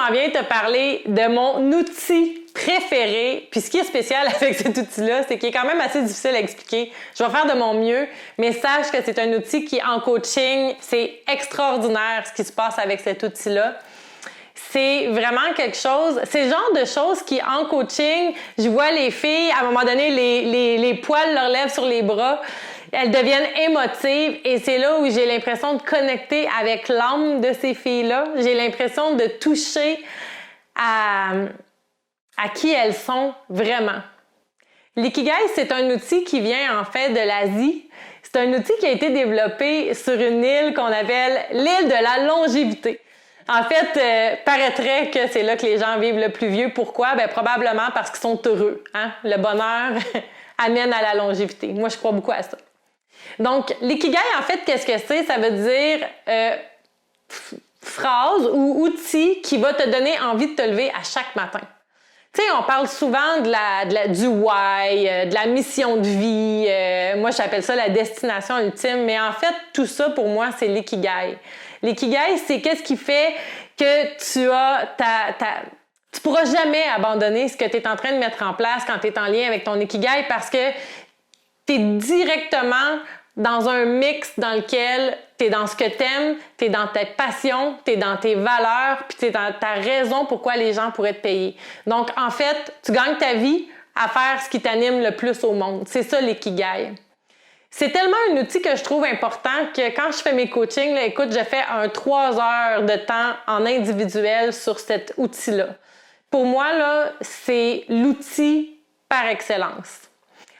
m'en viens te parler de mon outil préféré. Puis ce qui est spécial avec cet outil-là, c'est qu'il est quand même assez difficile à expliquer. Je vais faire de mon mieux, mais sache que c'est un outil qui, en coaching, c'est extraordinaire ce qui se passe avec cet outil-là. C'est vraiment quelque chose, c'est le genre de choses qui, en coaching, je vois les filles, à un moment donné, les poils leur lèvent sur les bras. Elles deviennent émotives et c'est là où j'ai l'impression de connecter avec l'âme de ces filles-là. J'ai l'impression de toucher à qui elles sont vraiment. L'ikigai, c'est un outil qui vient en fait de l'Asie. C'est un outil qui a été développé sur une île qu'on appelle l'île de la longévité. En fait, paraîtrait que c'est là que les gens vivent le plus vieux. Pourquoi? Ben, probablement parce qu'ils sont heureux. Hein? Le bonheur amène à la longévité. Moi, je crois beaucoup à ça. Donc, l'ikigai, en fait, qu'est-ce que c'est? Ça veut dire phrase ou outil qui va te donner envie de te lever à chaque matin. Tu sais, on parle souvent du why, de la mission de vie. Moi, j'appelle ça la destination ultime. Mais en fait, tout ça, pour moi, c'est l'ikigai. L'ikigai, c'est qu'est-ce qui fait que tu pourras jamais abandonner ce que tu es en train de mettre en place quand tu es en lien avec ton ikigai parce que tu es directement dans un mix dans lequel tu es dans ce que tu aimes, tu es dans tes passions, tu es dans tes valeurs, puis tu es dans ta raison pourquoi les gens pourraient te payer. Donc, en fait, tu gagnes ta vie à faire ce qui t'anime le plus au monde. C'est ça l'ikigai. C'est tellement un outil que je trouve important que quand je fais mes coachings, là, écoute, je fais 3 heures de temps en individuel sur cet outil-là. Pour moi, là, c'est l'outil par excellence.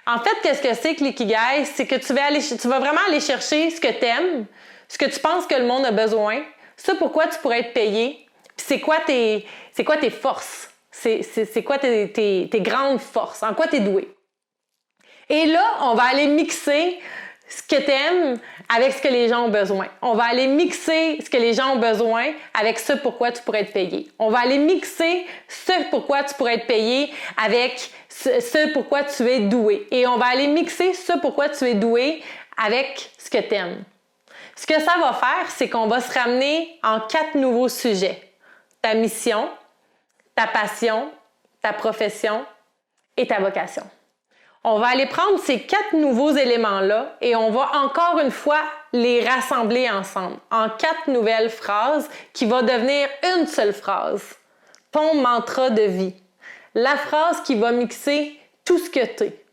En fait, qu'est-ce que c'est que l'ikigai? C'est que tu vas vraiment aller chercher ce que tu aimes, ce que tu penses que le monde a besoin, ça pourquoi tu pourrais être payé, puis c'est quoi tes forces, c'est quoi tes grandes forces, en quoi tu es doué. Et là, on va aller mixer ce que tu aimes avec ce que les gens ont besoin. On va aller mixer ce que les gens ont besoin avec ce pourquoi tu pourrais être payé. On va aller mixer ce pourquoi tu pourrais être payé avec ce pourquoi tu es doué. Et on va aller mixer ce pourquoi tu es doué avec ce que tu aimes. Ce que ça va faire, c'est qu'on va se ramener en 4 nouveaux sujets. Ta mission, ta passion, ta profession et ta vocation. On va aller prendre ces 4 nouveaux éléments-là et on va encore une fois les rassembler ensemble en 4 nouvelles phrases qui vont devenir une seule phrase. Ton mantra de vie. La phrase qui va mixer tout ce que tu es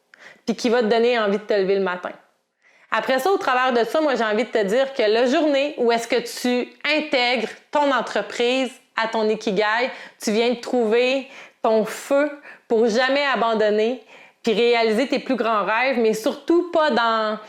puis qui va te donner envie de te lever le matin. Après ça, au travers de ça, moi, j'ai envie de te dire que la journée où est-ce que tu intègres ton entreprise à ton ikigai, tu viens de trouver ton feu pour jamais abandonner puis réaliser tes plus grands rêves, mais surtout pas dans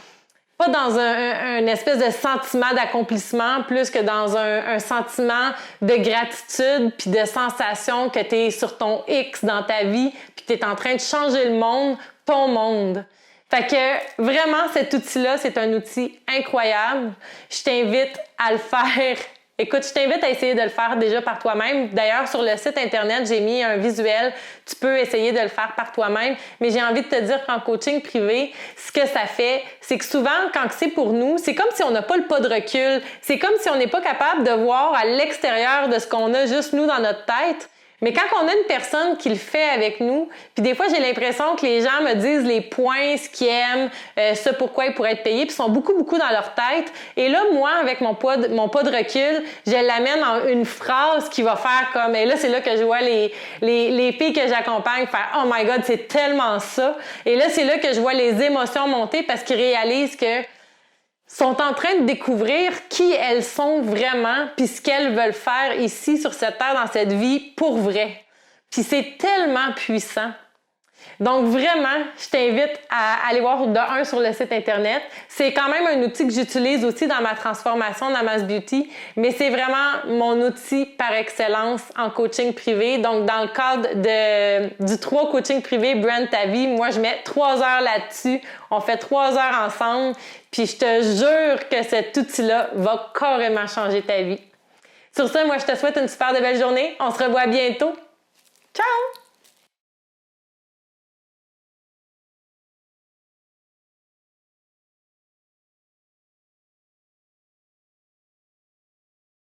un espèce de sentiment d'accomplissement, plus que dans un sentiment de gratitude puis de sensation que tu es sur ton X dans ta vie puis tu es en train de changer le monde, ton monde. Fait que vraiment, cet outil-là, c'est un outil incroyable. Je t'invite à le faire. Écoute, je t'invite à essayer de le faire déjà par toi-même. D'ailleurs, sur le site Internet, j'ai mis un visuel. Tu peux essayer de le faire par toi-même. Mais j'ai envie de te dire qu'en coaching privé, ce que ça fait, c'est que souvent, quand c'est pour nous, c'est comme si on n'a pas le pas de recul. C'est comme si on n'est pas capable de voir à l'extérieur de ce qu'on a juste nous dans notre tête. Mais quand on a une personne qui le fait avec nous, puis des fois, j'ai l'impression que les gens me disent les points, ce qu'ils aiment, ce pourquoi ils pourraient être payés, puis sont beaucoup dans leur tête. Et là, moi, avec mon pas de recul, je l'amène en une phrase qui va faire comme... Et là, c'est là que je vois les filles que j'accompagne faire « Oh my God, c'est tellement ça! » Et là, c'est là que je vois les émotions monter parce qu'ils réalisent que sont en train de découvrir qui elles sont vraiment puis ce qu'elles veulent faire ici sur cette terre, dans cette vie, pour vrai. Puis c'est tellement puissant. Donc vraiment, je t'invite à aller voir de un sur le site Internet. C'est quand même un outil que j'utilise aussi dans ma transformation Namas Beauty, mais c'est vraiment mon outil par excellence en coaching privé. Donc dans le cadre du 3 coaching privé Brand ta vie, moi je mets 3 heures là-dessus. On fait 3 heures ensemble, puis je te jure que cet outil-là va carrément changer ta vie. Sur ça, moi je te souhaite une super belle journée. On se revoit bientôt. Ciao!